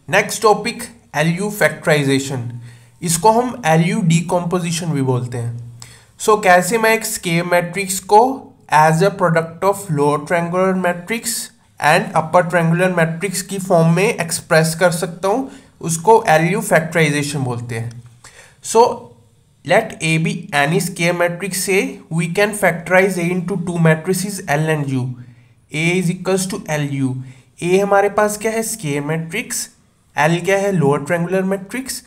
Next topic LU factorisation, इसको हम LU decomposition भी बोलते हैं। सो कैसे मैं एक स्केयर मैट्रिक्स को as a product of lower triangular matrix and upper triangular matrix की फॉर्म में एक्सप्रेस कर सकता हूँ, उसको एलयू फैक्टराइजेशन बोलते हैं। So let A be any square matrix A, we can factorise A into two matrices L and U. A is equals to L U. A हमारे पास क्या है, स्केयर मैट्रिक्स, एल क्या है, lower triangular matrix,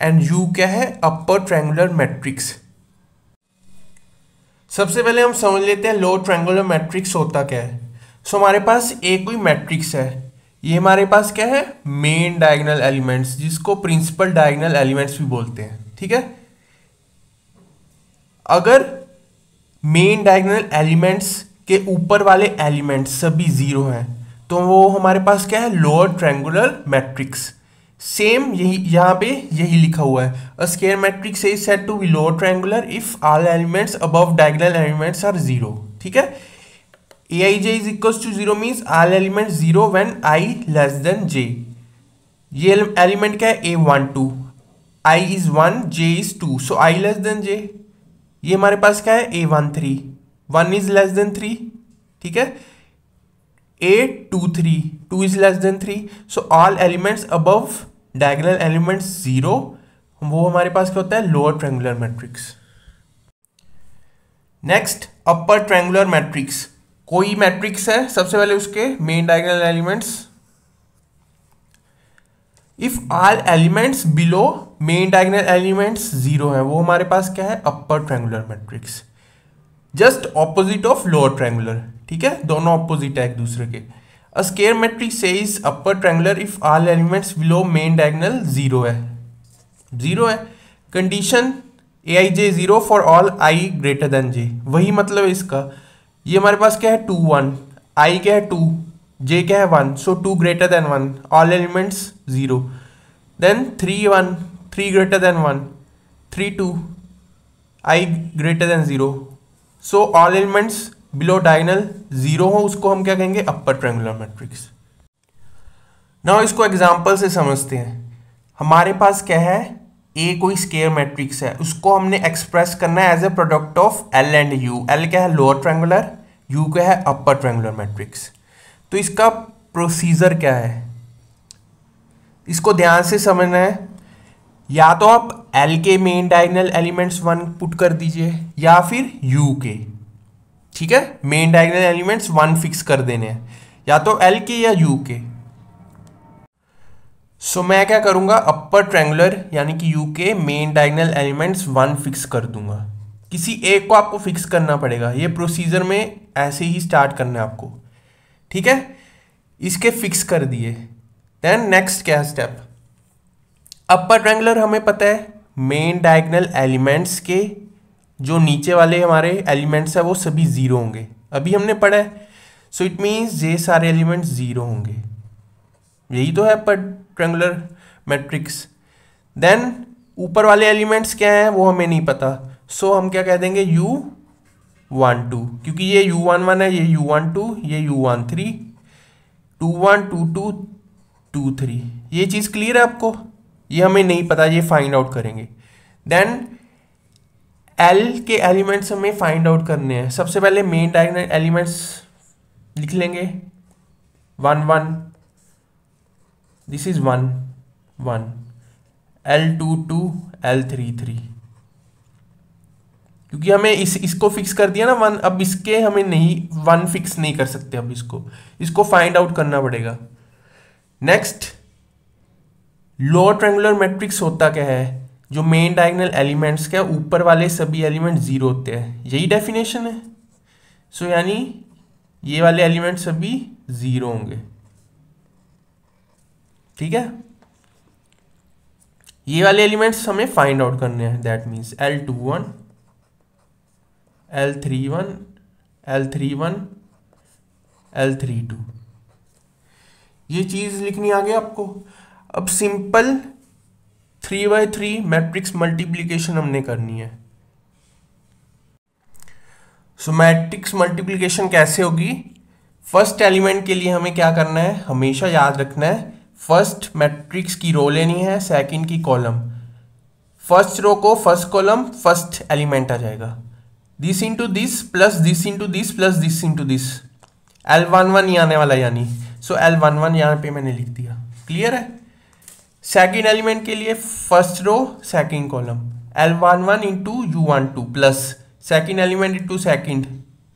and U क्या है, upper triangular matrix. सबसे पहले हम समझ लेते हैं लोअर ट्रायंगुलर मैट्रिक्स होता क्या है। सो हमारे पास एक कोई मैट्रिक्स है, ये हमारे पास क्या है, मेन डायगोनल एलिमेंट्स, जिसको प्रिंसिपल डायगोनल एलिमेंट्स भी बोलते हैं। ठीक है, अगर मेन डायगोनल एलिमेंट्स के ऊपर वाले एलिमेंट्स सभी जीरो हैं तो वो हमारे पास क्या है, लोअर ट्रायंगुलर मैट्रिक्स। सेम यही यहाँ पे यही लिखा हुआ है, a square matrix is said to be lower triangular if all elements above diagonal elements are zero. ठीक है, aij is equals to zero means all elements zero when i less than j। ये element क्या है, a12, i is 1, j is 2, so i less than j। ये हमारे पास क्या है, a13, 1 इज लेस देन 3। ठीक है, a23, 2 is less than 3, so all elements above diagonal elements 0, वो हमारे पास क्या होता है, lower triangular matrix. Next upper triangular matrix, कोई मैट्रिक्स है, सबसे पहले उसके main diagonal elements, if all elements below main diagonal elements 0 है, वो हमारे पास क्या है, upper triangular matrix, just opposite of lower triangular. ठीक है, दोनों ऑपोजिट है एक दूसरे के। A square matrix says upper triangular if all elements below main diagonal 0 है, 0 है। Condition aij 0 for all i greater then j, वही मतलब है इसका। ये हमारे पास क्या है, 2 1, i क्या है 2, j क्या है 1, so 2 greater than 1, all elements 0। Then 3 1, 3 greater than 1, 3 2, i greater than 0, so all elements below diagonal 0 हो, उसको हम क्या कहेंगे, अपर ट्रायंगुलर मैट्रिक्स। नाउ इसको एग्जांपल से समझते हैं। हमारे पास क्या है, ए कोई स्केयर मैट्रिक्स है, उसको हमने एक्सप्रेस करना है as a product of L and U. एल क्या है, लोअर ट्रायंगुलर, यू क्या है, अपर ट्रायंगुलर मैट्रिक्स। तो इसका प्रोसीजर क्या है, इसको ध्यान से समझना है। या तो आप एल के मेन डायगोनल एलिमेंट्स 1 पुट कर दीजिए, या फिर यू के। ठीक है, मेन डायगोनल एलिमेंट्स 1 फिक्स कर देने हैं, या तो एल के या यू के। सो मैं क्या करूंगा, अपर ट्रायंगुलर यानी कि यू के मेन डायगोनल एलिमेंट्स 1 फिक्स कर दूंगा। किसी एक को आपको फिक्स करना पड़ेगा, ये प्रोसीजर में ऐसे ही स्टार्ट करना है आपको। ठीक है, इसके फिक्स कर दिए, देन नेक्स्ट क्या स्टेप, अपर ट्रायंगुलर हमें पता है मेन डायगोनल एलिमेंट्स के जो नीचे वाले हमारे एलिमेंट्स है वो सभी 0 होंगे, अभी हमने पढ़ा है। सो इट मीन्स ये सारे एलिमेंट्स 0 होंगे, यही तो है अपर ट्रायंगुलर मैट्रिक्स। देन ऊपर वाले एलिमेंट्स क्या हैं वो हमें नहीं पता, सो हम क्या कह देंगे, u12, क्योंकि ये u11 है, ये u12, ये u13, 21 22 23। ये चीज़ क्लियर है आपको, ये हमें नहीं पता, ये फाइंड आउट करेंगे। देन एल के एलिमेंट्स हमें फाइंड आउट करने हैं। सबसे पहले मेन डायगोनल एलिमेंट्स लिख लेंगे, 1 1, दिस इज 1 1, L2 2, L3 3, क्योंकि हमें इसको फिक्स कर दिया ना 1, अब इसके हमें नहीं 1 फिक्स नहीं कर सकते, अब इसको फाइंड आउट करना पड़ेगा। नेक्स्ट लोअर ट्रायंगुलर मैट्रिक्स होता क्या है, जो मेन डायगोनल एलिमेंट्स के ऊपर वाले सभी एलिमेंट 0 होते हैं, यही डेफिनेशन है। सो यानी ये वाले एलिमेंट सभी 0 होंगे। ठीक है, ये वाले एलिमेंट्स हमें फाइंड आउट करने हैं, that means L21, L31, L31, L32, ये चीज लिखनी आ गई आपको। अब सिंपल 3x3 मैट्रिक्स मल्टीप्लिकेशन हमने करनी है। सो मैट्रिक्स मल्टीप्लिकेशन कैसे होगी, फर्स्ट एलिमेंट के लिए हमें क्या करना है, हमेशा याद रखना है फर्स्ट मैट्रिक्स की रो लेनी है, सेकंड की कॉलम। फर्स्ट रो को फर्स्ट कॉलम फर्स्ट एलिमेंट आ जाएगा, this into this plus this into this plus this into this, L11 ही आने वाला यानी, सो L11 यहाँ पे मैंने लिख दिया। क्लियर है? सेकेंड एलिमेंट के लिए first row second column, L11 into U12 plus second element into second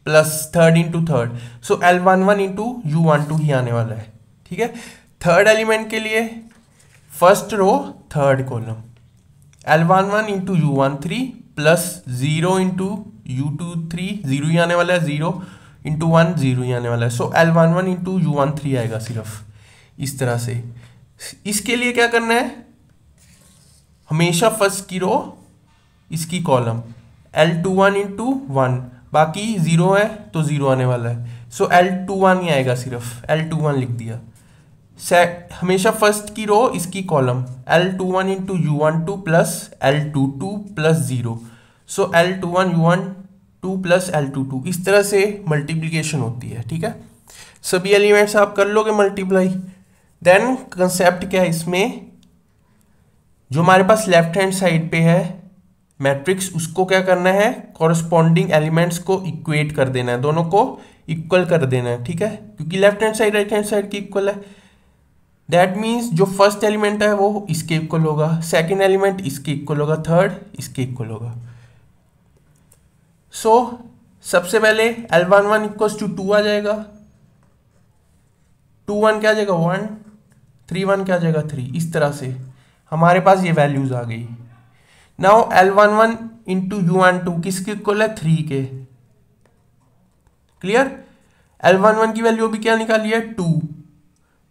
plus third into third, so L11 into U12 ही आने वाला है। ठीक है, थर्ड एलिमेंट के लिए first row third column, L11 into U13 plus 0 into U23, 0 ही आने वाला है, 0 इंटू 1 0 ही आने वाला है, सो L11 इंटू U13 आएगा सिर्फ इस तरह से। इसके लिए क्या करना है, हमेशा फर्स्ट की रो इसकी कॉलम, L21 इंटू 1, बाकी 0 है तो 0 आने वाला है, सो L21 ही आएगा सिर्फ, L21 लिख दिया। हमेशा फर्स्ट की रो इसकी column, L21 into U12 plus L22 plus 0, सो L21 U12 प्लस L22, इस तरह से मल्टीप्लीकेशन होती है। ठीक है, सभी एलिमेंट्स आप कर लोगे मल्टीप्लाई। देन कंसेप्ट क्या है इसमें, जो हमारे पास लेफ्ट हैंड साइड पे है मैट्रिक्स, उसको क्या करना है, कॉरस्पॉन्डिंग एलिमेंट्स को इक्वेट कर देना है, दोनों को इक्वल कर देना है। ठीक है, क्योंकि left hand side right hand side की इक्वल है, दैट मीन्स जो फर्स्ट एलिमेंट है वो इसके इक्वल होगा, सेकेंड एलिमेंट इसके इक्वल होगा, थर्ड इसके इक्वल होगा। सो सबसे पहले L11 इक्वल्स टू 2 आ जाएगा, 2 1 क्या आ जाएगा 1, 3 1 क्या आ जाएगा 3, इस तरह से हमारे पास ये वैल्यूज आ गई। नाउ L11 इंटू U12 किसके इक्वल है, 3 के। क्लियर? L11 की वैल्यू अभी क्या निकाली है, 2,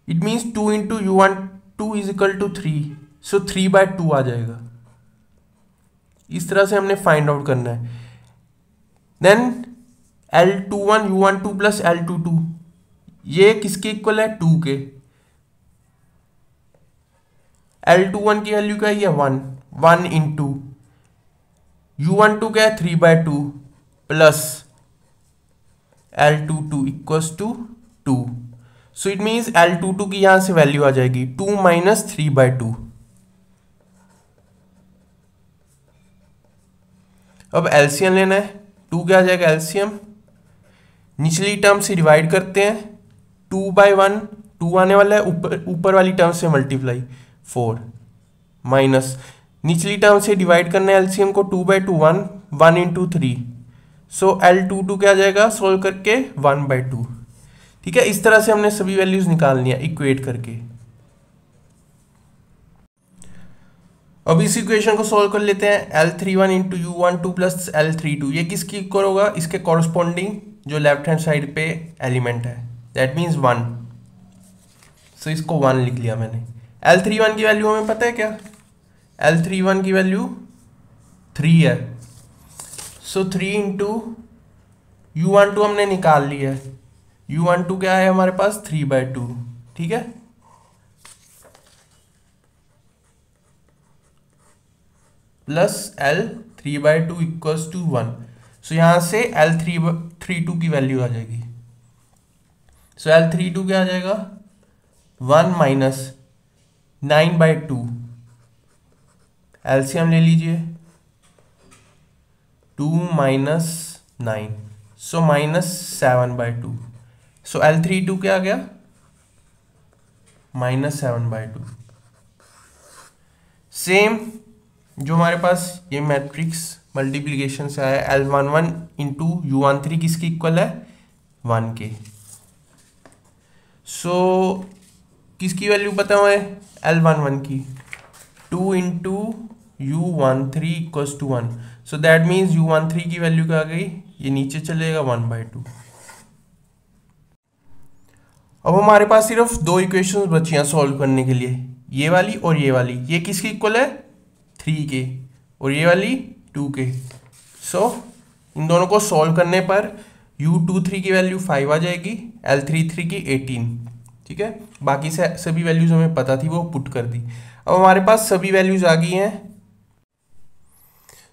it means 2 into U12 is equal to 3, so 3/2 आ जाएगा। इस तरह से हमने फाइंड आउट करना है। Then L21 U12 plus L22 ये किसके इक्वल है, 2 के। L21 की वैल्यू क्या है, 1 इंटू U12 क्या है, 3/2 plus L22 equals to 2, so it means L22 की यहां से वैल्यू आ जाएगी 2 माइनस 3/2। अब एलसीएम लेना है, 2 क्या आ जाएगा एलसीएम, निचली टर्म से डिवाइड करते हैं, 2/1 2 आने वाला है, ऊपर वाली टर्म से मल्टीप्लाई 4 माइनस निचली टर्म से डिवाइड करना है एलसीएम को, 2/2 1 इंटू 3, सो L22 क्या आ जाएगा सोल्व करके 1/2। ठीक है, इस तरह से हमने सभी वैल्यूज निकालनी है इक्वेट करके। अब इस इक्वेशन को सॉल्व कर लेते हैं, L31 into U12 plus L32 ये किसकी इक्वल होगा, इसके कॉरस्पॉन्डिंग जो लेफ्ट हैंड साइड पे एलिमेंट है, दैट मीन्स 1, सो इसको 1 लिख लिया मैंने। L31 की वैल्यू हमें पता है क्या, L31 की वैल्यू 3 है, सो 3 इंटू U12 हमने निकाल लिया है, U12 क्या है हमारे पास 3/2। ठीक है, प्लस L3/2 इक्वल्स टू 1, सो यहां से L32 की वैल्यू आ जाएगी, सो L32 क्या आ जाएगा 1 माइनस 9/2, एलसीएम ले लीजिए 2 माइनस 9, सो माइनस 7/2, सो L32 क्या आ गया माइनस 7/2। सेम जो हमारे पास ये मैट्रिक्स मल्टीप्लिकेशन से आया, L11 इंटू U13 किसकी इक्वल है 1 के, सो किसकी वैल्यू पता है L11 की, 2 into U13 equals to 1, so that means U13 की वैल्यू क्या आ गई, ये नीचे चलेगा 1/2। अब हमारे पास सिर्फ 2 इक्वेशंस बची हैं सॉल्व करने के लिए, ये वाली और ये वाली, ये किसकी इक्वल है 3 के और ये वाली 2 के, सो इन दोनों को सॉल्व करने पर U23 की वैल्यू 5 आ जाएगी, L33 की 18। ठीक है, बाकी से सभी वैल्यूज हमें पता थी वो पुट कर दी। अब हमारे पास सभी वैल्यूज आ गई हैं,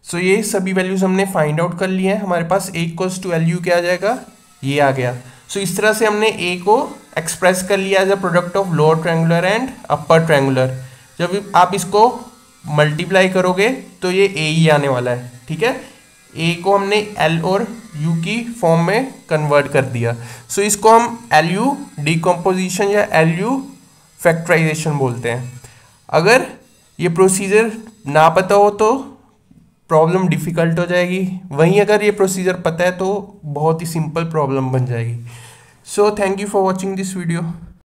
सो ये सभी वैल्यूज हमने फाइंड आउट कर लिए हैं। हमारे पास A इक्वल्स टू LU क्या आ जाएगा, ये आ गया। सो इस तरह से हमने A को एक्सप्रेस कर लिया as a product of lower triangular and upper triangular. जब आप इसको मल्टीप्लाई करोगे तो ये ए ही आने वाला है, ठीक है। ए को हमने एल और यू की फॉर्म में कन्वर्ट कर दिया। सो इसको हम एल यू डिकम्पोजिशन या एल यू फैक्टराइजेशन बोलते हैं। अगर ये प्रोसीजर ना पता हो तो प्रॉब्लम डिफ़िकल्ट हो जाएगी, वहीं अगर ये प्रोसीजर पता है तो बहुत ही सिंपल प्रॉब्लम बन जाएगी। So thank you for watching this video.